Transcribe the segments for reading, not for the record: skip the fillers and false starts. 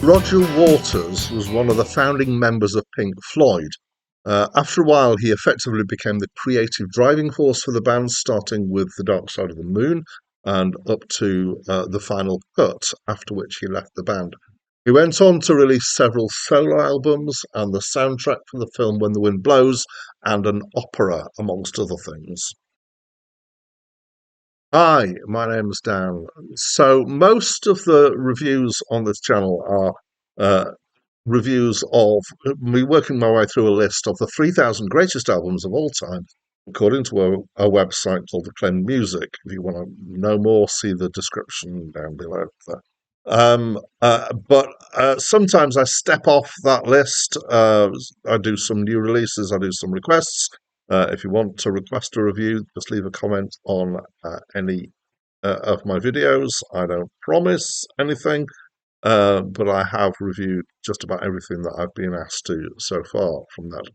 Roger Waters was one of the founding members of Pink Floyd. After a while, he effectively became the creative driving force for the band, starting with The Dark Side of the Moon and up to the final cut, after which he left the band. He went on to release several solo albums and the soundtrack for the film When the Wind Blows and an opera, amongst other things. Hi, my name's Dan. So, most of the reviews on this channel are reviews of me working my way through a list of the 3,000 greatest albums of all time, according to a website called Acclaimed Music. If you want to know more, see the description down below there. But sometimes I step off that list. I do some new releases, I do some requests. If you want to request a review, just leave a comment on any of my videos. I don't promise anything, but I have reviewed just about everything that I've been asked to so far from that.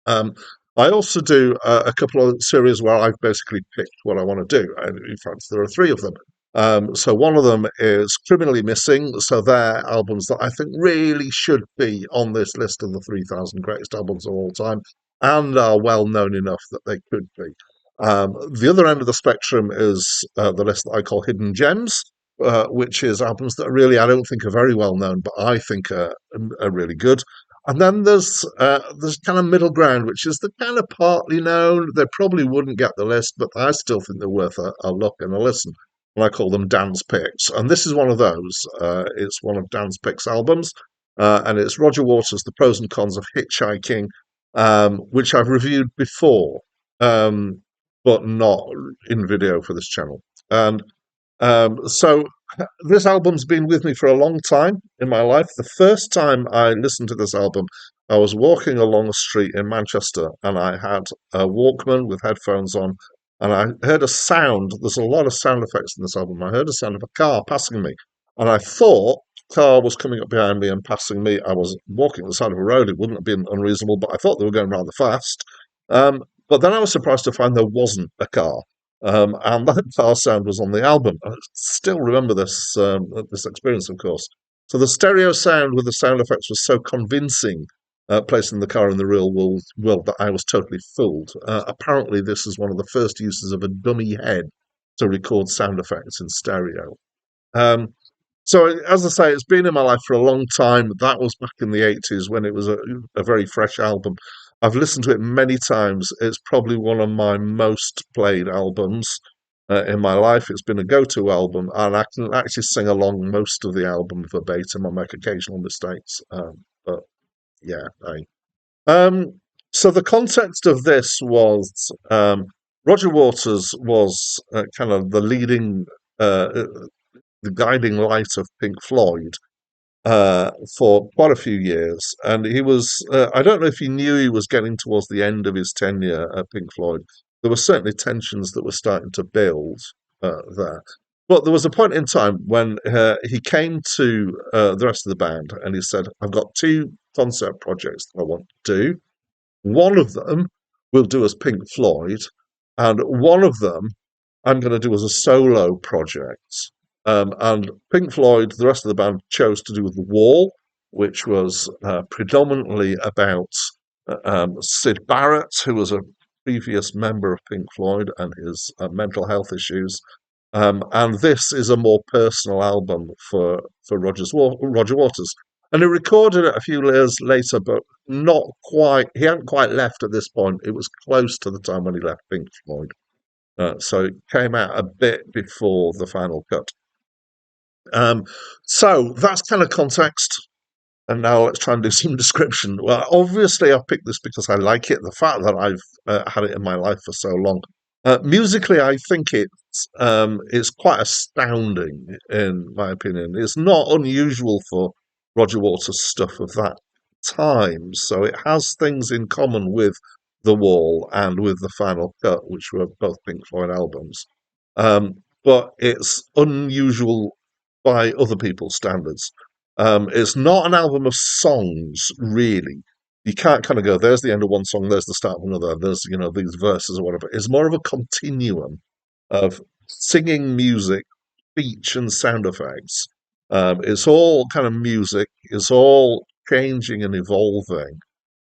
Um, I also do a couple of series where I've basically picked what I want to do. And in fact, there are three of them. So one of them is Criminally Missing. So they're albums that I think really should be on this list of the 3,000 greatest albums of all time and are well known enough that they could be. The other end of the spectrum is the list that I call Hidden Gems, which is albums that really I don't think are very well known, but I think are really good. And then there's kind of middle ground, which is the kind of partly known. They probably wouldn't get the list, but I still think they're worth a look and a listen. And I call them Dan's Picks. And this is one of those. It's one of Dan's Picks albums, and it's Roger Waters' The Pros and Cons of Hitchhiking, which I've reviewed before, but not in video for this channel. And so this album's been with me for a long time in my life. The first time I listened to this album, I was walking along a street in Manchester and I had a Walkman with headphones on and I heard a sound. There's a lot of sound effects in this album. I heard a sound of a car passing me and I thought the car was coming up behind me and passing me. I was walking on the side of a road. It wouldn't have been unreasonable, but I thought they were going rather fast. But then I was surprised to find there wasn't a car. And that car sound was on the album. I still remember this experience, of course. So the stereo sound with the sound effects was so convincing, placing the car in the real world that I was totally fooled. Apparently, this is one of the first uses of a dummy head to record sound effects in stereo. Um, so, as I say, it's been in my life for a long time. That was back in the 80s when it was a very fresh album. I've listened to it many times. It's probably one of my most played albums in my life. It's been a go-to album, and I can actually sing along most of the album verbatim. I make occasional mistakes, but yeah. So the context of this was Roger Waters was kind of the guiding light of Pink Floyd for quite a few years. And he was, I don't know if he knew he was getting towards the end of his tenure at Pink Floyd. There were certainly tensions that were starting to build there. But there was a point in time when he came to the rest of the band and he said, I've got two concept projects that I want to do. One of them we'll do as Pink Floyd, and one of them I'm going to do as a solo project. And Pink Floyd, the rest of the band, chose to do The Wall, which was predominantly about Syd Barrett, who was a previous member of Pink Floyd, and his mental health issues. And this is a more personal album for Roger Waters. And he recorded it a few years later, but not quite. He hadn't quite left at this point. It was close to the time when he left Pink Floyd. So it came out a bit before the final cut. So that's kind of context. And now let's try and do some description. Well, obviously, I've picked this because I like it. The fact that I've had it in my life for so long. Musically, I think it's quite astounding, in my opinion. It's not unusual for Roger Waters' stuff of that time. So it has things in common with The Wall and with The Final Cut, which were both Pink Floyd albums. But it's unusual by other people's standards. It's not an album of songs, really. You can't kind of go, there's the end of one song, there's the start of another, there's, these verses or whatever. It's more of a continuum of singing music, speech, and sound effects. It's all kind of music. It's all changing and evolving.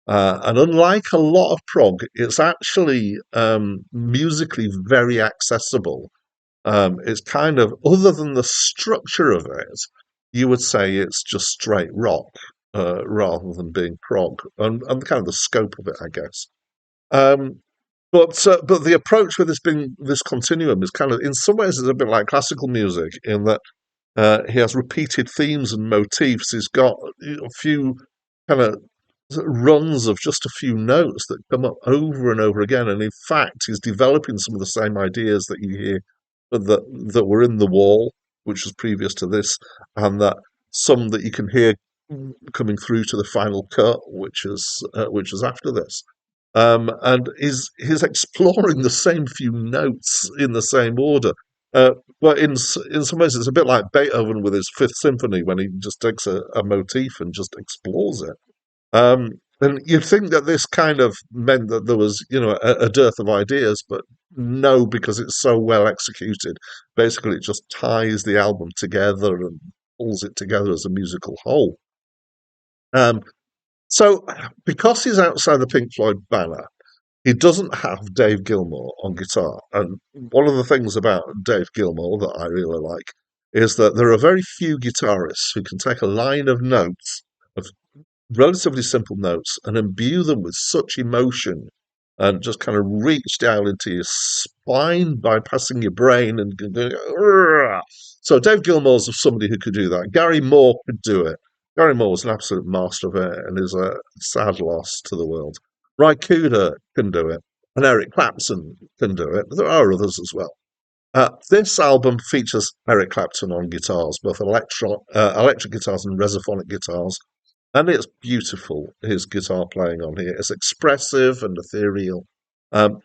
And unlike a lot of prog, it's actually musically very accessible. It's kind of, other than the structure of it, you would say it's just straight rock rather than being prog, and kind of the scope of it, I guess. Um, but the approach with this being this continuum is kind of, in some ways, it's a bit like classical music in that he has repeated themes and motifs. He's got a few kind of runs of just a few notes that come up over and over again. And in fact, he's developing some of the same ideas that you hear that were in The Wall, which was previous to this, and that some that you can hear coming through to the final cut, which is after this. And he's exploring the same few notes in the same order. But in some ways, it's a bit like Beethoven with his Fifth Symphony when he just takes a motif and just explores it. And you'd think that this kind of meant that there was, a dearth of ideas, but no, because it's so well executed. Basically, it just ties the album together and pulls it together as a musical whole. Um, so, because he's outside the Pink Floyd banner, he doesn't have Dave Gilmour on guitar. And one of the things about Dave Gilmour that I really like is that there are very few guitarists who can take a line of notes, of relatively simple notes, and imbue them with such emotion and just kind of reach down into your spine, bypassing your brain and going. "Urgh." So Dave Gilmour's somebody who could do that. Gary Moore could do it. Gary Moore was an absolute master of it and is a sad loss to the world. Ry Cooder can do it, and Eric Clapton can do it. But there are others as well. This album features Eric Clapton on guitars, both electric guitars and resophonic guitars, and it's beautiful, his guitar playing on here. It's expressive and ethereal. Um,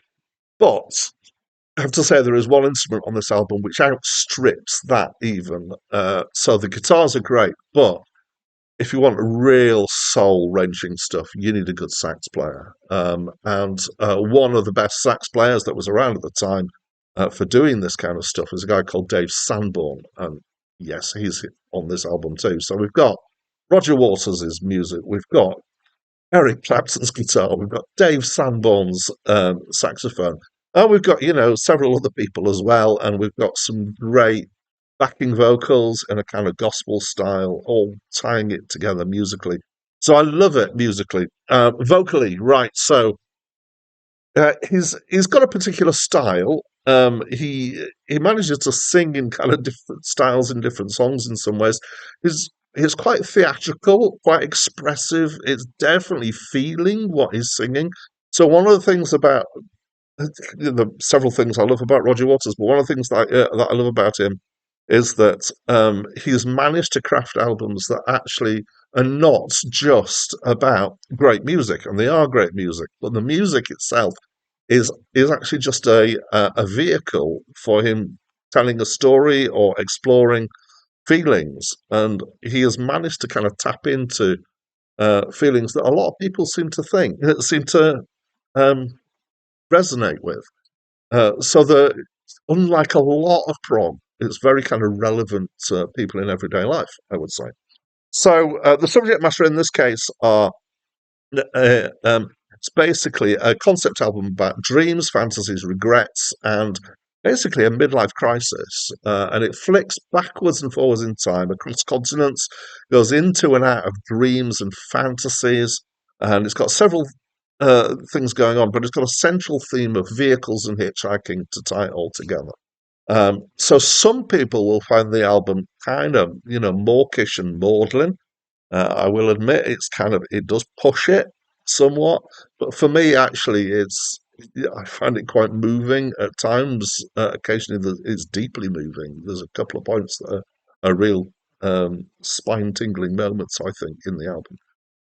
but I have to say there is one instrument on this album which outstrips that even. So the guitars are great, but if you want real soul-wrenching stuff, you need a good sax player. And one of the best sax players that was around at the time for doing this kind of stuff is a guy called Dave Sanborn. And yes, he's on this album too. So we've got Roger Waters' music, we've got Eric Clapton's guitar, we've got Dave Sanborn's saxophone, and we've got, several other people as well, and we've got some great backing vocals in a kind of gospel style, all tying it together musically. So I love it musically. Vocally, right, so he's got a particular style. He manages to sing in kind of different styles in different songs in some ways. He's quite theatrical, quite expressive. It's definitely feeling what he's singing. So one of the things about the several things I love about Roger Waters, but one of the things that I love about him is that he's managed to craft albums that actually are not just about great music, and they are great music, but the music itself is actually just a vehicle for him telling a story or exploring feelings, and he has managed to kind of tap into feelings that a lot of people seem to um, resonate with. So the unlike a lot of prog, it's very kind of relevant to people in everyday life, I would say. So the subject matter in this case are it's basically a concept album about dreams, fantasies, regrets, and basically a midlife crisis. And it flicks backwards and forwards in time across continents, goes into and out of dreams and fantasies, and it's got several things going on, but it's got a central theme of vehicles and hitchhiking to tie it all together. So some people will find the album kind of, mawkish and maudlin. I will admit it does push it somewhat, but for me, actually, I find it quite moving at times. Occasionally, it's deeply moving. There's a couple of points that are real spine-tingling moments, I think, in the album.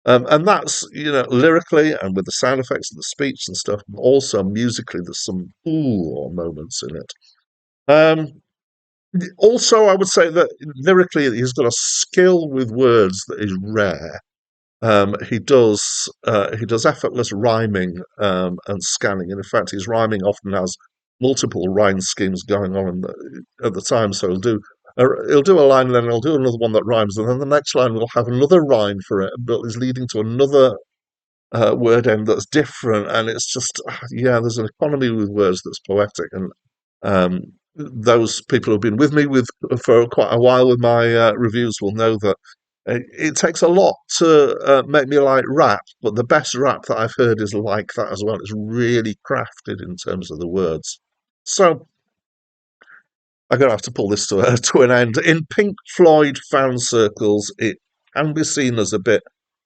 And that's, lyrically and with the sound effects and the speech and stuff, but also musically, there's some ooh moments in it. Um, Also, I would say that lyrically, he's got a skill with words that is rare. He does effortless rhyming and scanning, and in fact, his rhyming often has multiple rhyme schemes going on at the time. So he'll do He'll do a line, and then he'll do another one that rhymes, and then the next line will have another rhyme for it, but is leading to another word end that's different, and it's just yeah, there's an economy with words that's poetic, and those people who've been with me for quite a while with my reviews will know that it takes a lot to make me like rap, but the best rap that I've heard is like that as well. It's really crafted in terms of the words. So I'm going to have to pull this to an end. In Pink Floyd fan circles, it can be seen as a bit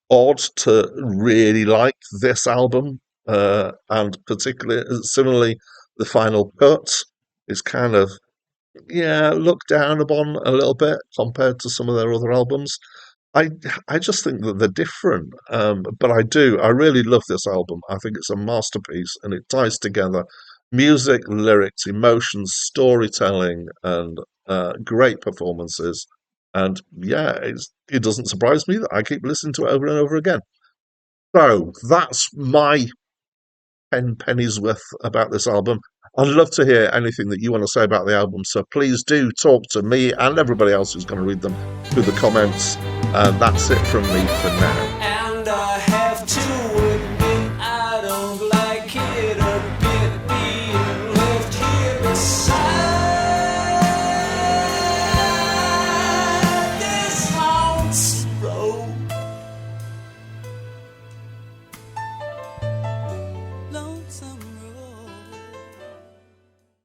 odd to really like this album, and particularly, similarly, the final cut is kind of, yeah, looked down upon a little bit compared to some of their other albums. I I just think that they're different, but I really love this album. I think it's a masterpiece, and it ties together music, lyrics, emotions, storytelling, and great performances. And yeah, it doesn't surprise me that I keep listening to it over and over again. So that's my 10 pennies worth about this album. I'd love to hear anything that you want to say about the album, so please do talk to me and everybody else who's going to read them through the comments. And that's it from me for now.